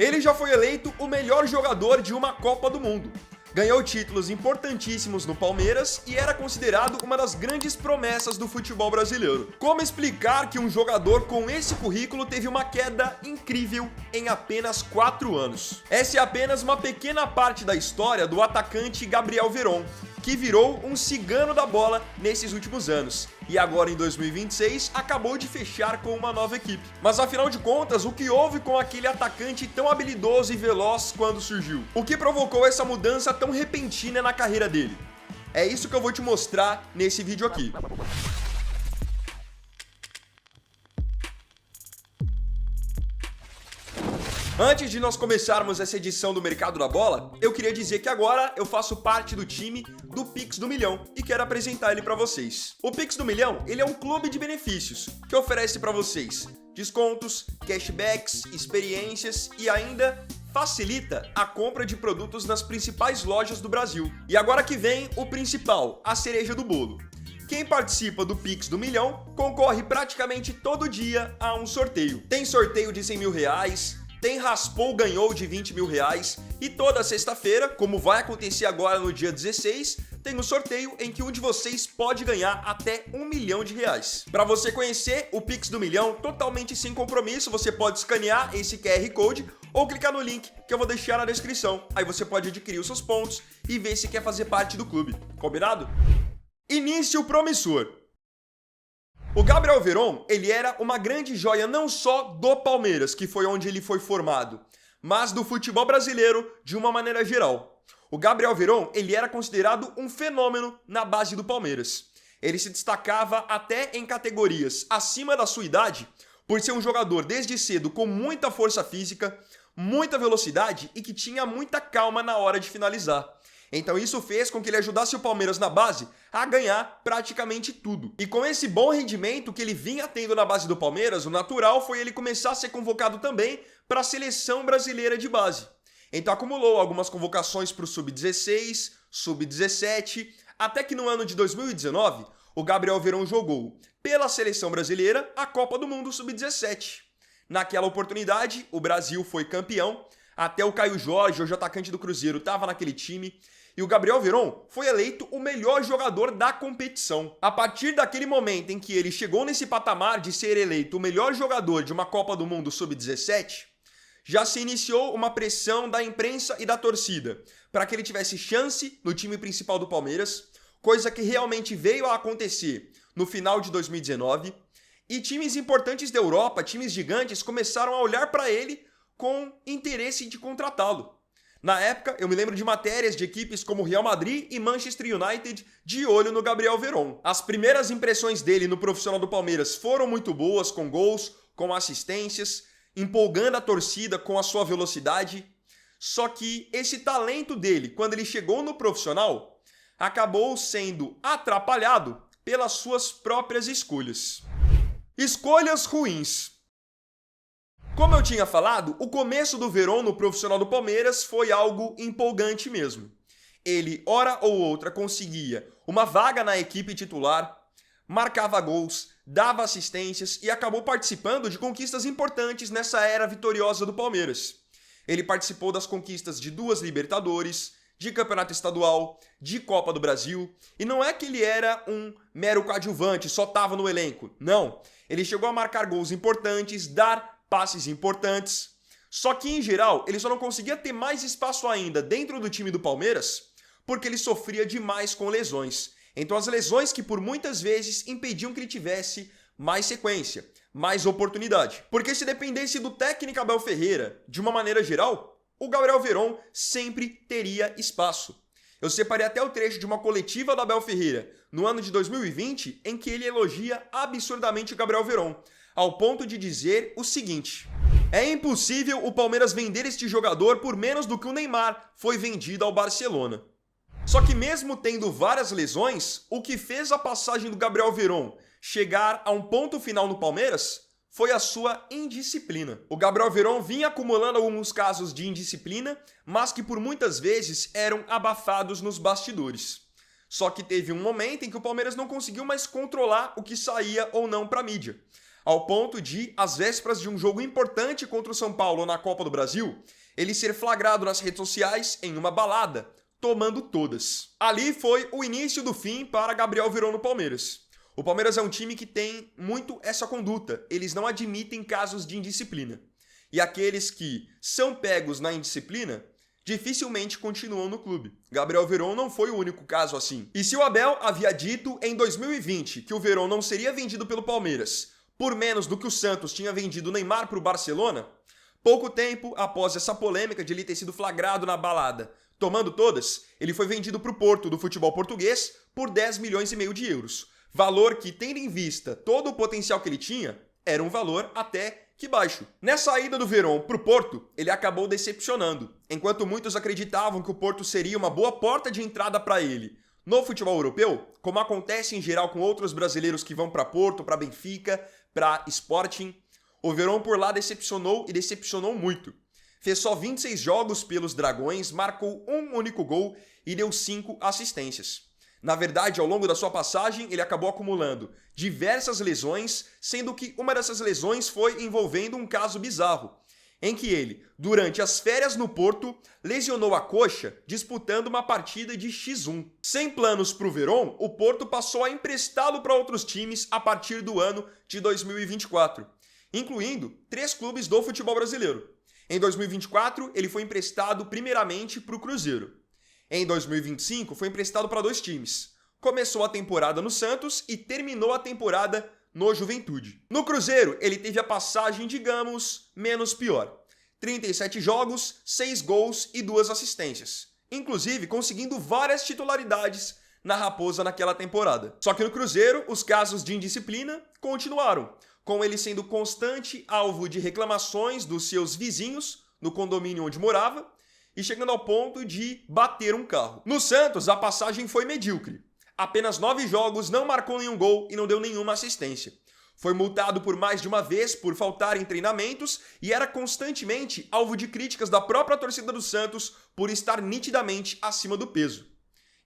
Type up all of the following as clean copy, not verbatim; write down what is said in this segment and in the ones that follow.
Ele já foi eleito o melhor jogador de uma Copa do Mundo. Ganhou títulos importantíssimos no Palmeiras e era considerado uma das grandes promessas do futebol brasileiro. Como explicar que um jogador com esse currículo teve uma queda incrível em apenas 4 anos? Essa é apenas uma pequena parte da história do atacante Gabriel Veron, que virou um cigano da bola nesses últimos anos. E agora em 2026 acabou de fechar com uma nova equipe. Mas afinal de contas, o que houve com aquele atacante tão habilidoso e veloz quando surgiu? O que provocou essa mudança tão repentina na carreira dele? É isso que eu vou te mostrar nesse vídeo aqui. Antes de nós começarmos essa edição do Mercado da Bola, eu queria dizer que agora eu faço parte do time do Pix do Milhão e quero apresentar ele para vocês. O Pix do Milhão, ele é um clube de benefícios que oferece para vocês descontos, cashbacks, experiências e ainda facilita a compra de produtos nas principais lojas do Brasil. E agora que vem o principal, a cereja do bolo. Quem participa do Pix do Milhão concorre praticamente todo dia a um sorteio. Tem sorteio de 100 mil reais, tem raspou, ganhou de 20 mil reais e toda sexta-feira, como vai acontecer agora no dia 16, tem um sorteio em que um de vocês pode ganhar até 1 milhão de reais. Para você conhecer o Pix do Milhão totalmente sem compromisso, você pode escanear esse QR Code ou clicar no link que eu vou deixar na descrição. Aí você pode adquirir os seus pontos e ver se quer fazer parte do clube. Combinado? Início promissor. O Gabriel Veron, ele era uma grande joia não só do Palmeiras, que foi onde ele foi formado, mas do futebol brasileiro de uma maneira geral. O Gabriel Veron, ele era considerado um fenômeno na base do Palmeiras. Ele se destacava até em categorias acima da sua idade, por ser um jogador desde cedo com muita força física, muita velocidade e que tinha muita calma na hora de finalizar. Então isso fez com que ele ajudasse o Palmeiras na base a ganhar praticamente tudo. E com esse bom rendimento que ele vinha tendo na base do Palmeiras, o natural foi ele começar a ser convocado também para a seleção brasileira de base. Então acumulou algumas convocações para o Sub-16, Sub-17, até que no ano de 2019, o Gabriel Veron jogou pela seleção brasileira a Copa do Mundo Sub-17. Naquela oportunidade, o Brasil foi campeão, até o Caio Jorge, hoje atacante do Cruzeiro, estava naquele time. E o Gabriel Veron foi eleito o melhor jogador da competição. A partir daquele momento em que ele chegou nesse patamar de ser eleito o melhor jogador de uma Copa do Mundo Sub-17, já se iniciou uma pressão da imprensa e da torcida para que ele tivesse chance no time principal do Palmeiras, coisa que realmente veio a acontecer no final de 2019. E times importantes da Europa, times gigantes, começaram a olhar para ele com interesse de contratá-lo. Na época, eu me lembro de matérias de equipes como Real Madrid e Manchester United de olho no Gabriel Veron. As primeiras impressões dele no profissional do Palmeiras foram muito boas, com gols, com assistências, empolgando a torcida com a sua velocidade. Só que esse talento dele, quando ele chegou no profissional, acabou sendo atrapalhado pelas suas próprias escolhas. Escolhas ruins. Como eu tinha falado, o começo do Veron no profissional do Palmeiras foi algo empolgante mesmo. Ele, hora ou outra, conseguia uma vaga na equipe titular, marcava gols, dava assistências e acabou participando de conquistas importantes nessa era vitoriosa do Palmeiras. Ele participou das conquistas de 2 Libertadores, de Campeonato Estadual, de Copa do Brasil. E não é que ele era um mero coadjuvante, só estava no elenco. Não, ele chegou a marcar gols importantes, dar passes importantes, só que em geral ele só não conseguia ter mais espaço ainda dentro do time do Palmeiras porque ele sofria demais com lesões. Então as lesões que por muitas vezes impediam que ele tivesse mais sequência, mais oportunidade. Porque se dependesse do técnico Abel Ferreira, de uma maneira geral, o Gabriel Veron sempre teria espaço. Eu separei até o trecho de uma coletiva do Abel Ferreira no ano de 2020 em que ele elogia absurdamente o Gabriel Veron, ao ponto de dizer o seguinte: é impossível o Palmeiras vender este jogador por menos do que o Neymar foi vendido ao Barcelona. Só que mesmo tendo várias lesões, o que fez a passagem do Gabriel Veron chegar a um ponto final no Palmeiras foi a sua indisciplina. O Gabriel Veron vinha acumulando alguns casos de indisciplina, mas que por muitas vezes eram abafados nos bastidores. Só que teve um momento em que o Palmeiras não conseguiu mais controlar o que saía ou não para a mídia. ao ponto de, às vésperas de um jogo importante contra o São Paulo na Copa do Brasil, ele ser flagrado nas redes sociais em uma balada, tomando todas. Ali foi o início do fim para Gabriel Veron no Palmeiras. O Palmeiras é um time que tem muito essa conduta, eles não admitem casos de indisciplina. E aqueles que são pegos na indisciplina dificilmente continuam no clube. Gabriel Veron não foi o único caso assim. E se o Abel havia dito em 2020 que o Veron não seria vendido pelo Palmeiras por menos do que o Santos tinha vendido o Neymar para o Barcelona, pouco tempo após essa polêmica de ele ter sido flagrado na balada, tomando todas, ele foi vendido para o Porto do futebol português por 10 milhões e meio de euros. Valor que, tendo em vista todo o potencial que ele tinha, era um valor até que baixo. Nessa ida do Veron para o Porto, ele acabou decepcionando. Enquanto muitos acreditavam que o Porto seria uma boa porta de entrada para ele no futebol europeu, como acontece em geral com outros brasileiros que vão para Porto, para Benfica, para Sporting, o Veron por lá decepcionou e decepcionou muito. Fez só 26 jogos pelos Dragões, marcou um único gol e deu 5 assistências. Na verdade, ao longo da sua passagem, ele acabou acumulando diversas lesões, sendo que uma dessas lesões foi envolvendo um caso bizarro, em que ele, durante as férias no Porto, lesionou a coxa disputando uma partida de X1. Sem planos para o Veron, o Porto passou a emprestá-lo para outros times a partir do ano de 2024, incluindo 3 clubes do futebol brasileiro. Em 2024, ele foi emprestado primeiramente para o Cruzeiro. Em 2025, foi emprestado para 2 times. Começou a temporada no Santos e terminou a temporada no Juventude. No Cruzeiro, ele teve a passagem, digamos, menos pior. 37 jogos, 6 gols e 2 assistências. Inclusive, conseguindo várias titularidades na Raposa naquela temporada. Só que no Cruzeiro, os casos de indisciplina continuaram, com ele sendo constante alvo de reclamações dos seus vizinhos no condomínio onde morava, e chegando ao ponto de bater um carro. No Santos, a passagem foi medíocre. Apenas 9 jogos, não marcou nenhum gol e não deu nenhuma assistência. Foi multado por mais de uma vez por faltar em treinamentos e era constantemente alvo de críticas da própria torcida do Santos por estar nitidamente acima do peso.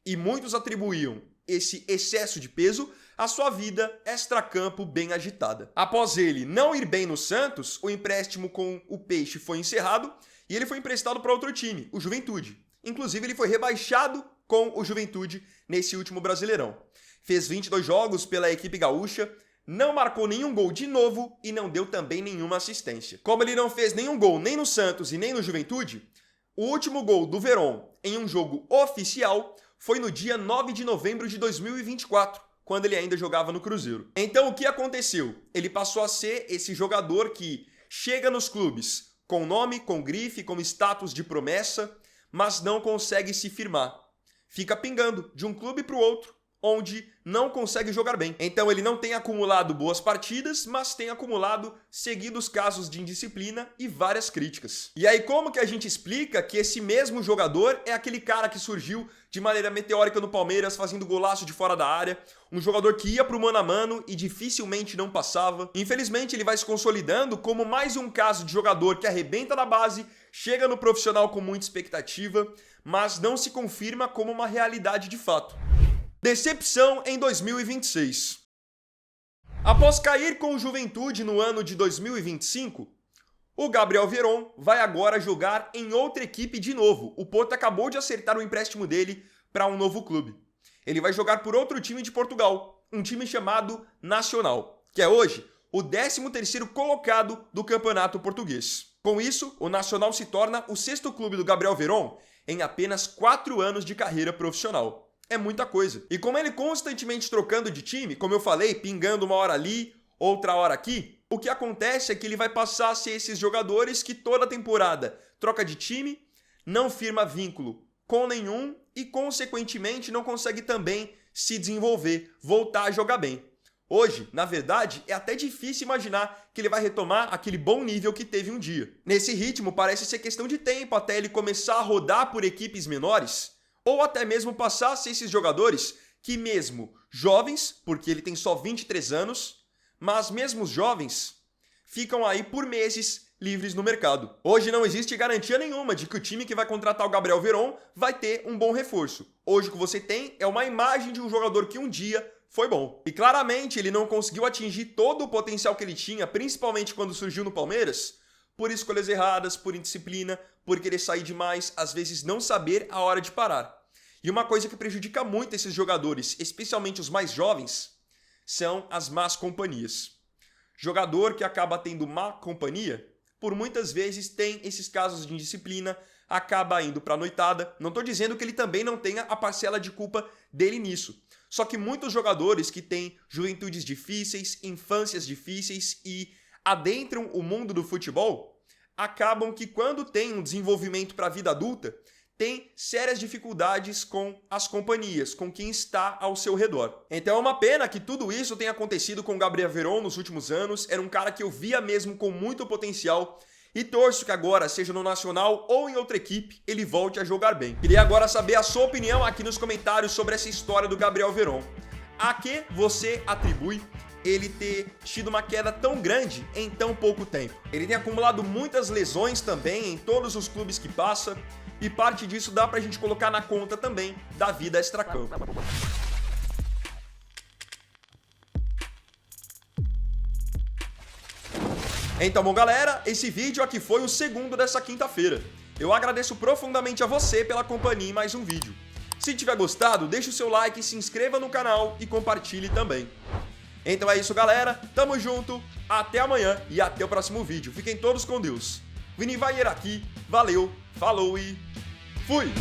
E muitos atribuíam esse excesso de peso à sua vida extracampo bem agitada. Após ele não ir bem no Santos, o empréstimo com o Peixe foi encerrado e ele foi emprestado para outro time, o Juventude. Inclusive, ele foi rebaixado com o Juventude nesse último Brasileirão. Fez 22 jogos pela equipe gaúcha, não marcou nenhum gol de novo e não deu também nenhuma assistência. Como ele não fez nenhum gol nem no Santos e nem no Juventude, o último gol do Veron em um jogo oficial foi no dia 9 de novembro de 2024, quando ele ainda jogava no Cruzeiro. Então, o que aconteceu? Ele passou a ser esse jogador que chega nos clubes com nome, com grife, com status de promessa, mas não consegue se firmar. Fica pingando de um clube para o outro, onde não consegue jogar bem. Então ele não tem acumulado boas partidas, mas tem acumulado seguidos casos de indisciplina e várias críticas. E aí como que a gente explica que esse mesmo jogador é aquele cara que surgiu de maneira meteórica no Palmeiras, fazendo golaço de fora da área, um jogador que ia pro mano a mano e dificilmente não passava? Infelizmente ele vai se consolidando como mais um caso de jogador que arrebenta na base, chega no profissional com muita expectativa, mas não se confirma como uma realidade de fato. Decepção em 2026. Após cair com o Juventude no ano de 2025, o Gabriel Veron vai agora jogar em outra equipe de novo. O Porto acabou de acertar o empréstimo dele para um novo clube. Ele vai jogar por outro time de Portugal, um time chamado Nacional, que é hoje o 13º colocado do campeonato português. Com isso, o Nacional se torna o 6º clube do Gabriel Veron em apenas 4 anos de carreira profissional. É muita coisa. E como ele constantemente trocando de time, como eu falei, pingando uma hora ali, outra hora aqui, o que acontece é que ele vai passar a ser esses jogadores que toda temporada troca de time, não firma vínculo com nenhum e, consequentemente, não consegue também se desenvolver, voltar a jogar bem. Hoje, na verdade, é até difícil imaginar que ele vai retomar aquele bom nível que teve um dia. Nesse ritmo, parece ser questão de tempo até ele começar a rodar por equipes menores, ou até mesmo passar a ser esses jogadores que mesmo jovens, porque ele tem só 23 anos, mas mesmo os jovens ficam aí por meses livres no mercado. Hoje não existe garantia nenhuma de que o time que vai contratar o Gabriel Veron vai ter um bom reforço. Hoje o que você tem é uma imagem de um jogador que um dia foi bom. E claramente ele não conseguiu atingir todo o potencial que ele tinha, principalmente quando surgiu no Palmeiras, por escolhas erradas, por indisciplina, por querer sair demais, às vezes não saber a hora de parar. E uma coisa que prejudica muito esses jogadores, especialmente os mais jovens, são as más companhias. Jogador que acaba tendo má companhia, por muitas vezes tem esses casos de indisciplina, acaba indo pra noitada. Não tô dizendo que ele também não tenha a parcela de culpa dele nisso. Só que muitos jogadores que têm juventudes difíceis, infâncias difíceis e adentram o mundo do futebol, acabam que quando tem um desenvolvimento para a vida adulta, tem sérias dificuldades com as companhias, com quem está ao seu redor. Então é uma pena que tudo isso tenha acontecido com o Gabriel Veron nos últimos anos. Era um cara que eu via mesmo com muito potencial e torço que agora, seja no Nacional ou em outra equipe, ele volte a jogar bem. Queria agora saber a sua opinião aqui nos comentários sobre essa história do Gabriel Veron. A que você atribui ele ter tido uma queda tão grande em tão pouco tempo? Ele tem acumulado muitas lesões também em todos os clubes que passa, e parte disso dá pra gente colocar na conta também da vida extracampo. Então, bom galera, esse vídeo aqui foi o segundo dessa quinta-feira. Eu agradeço profundamente a você pela companhia em mais um vídeo. Se tiver gostado, deixe o seu like, se inscreva no canal e compartilhe também. Então é isso galera, tamo junto, até amanhã e até o próximo vídeo. Fiquem todos com Deus. Vini Vaier aqui, valeu, falou e fui!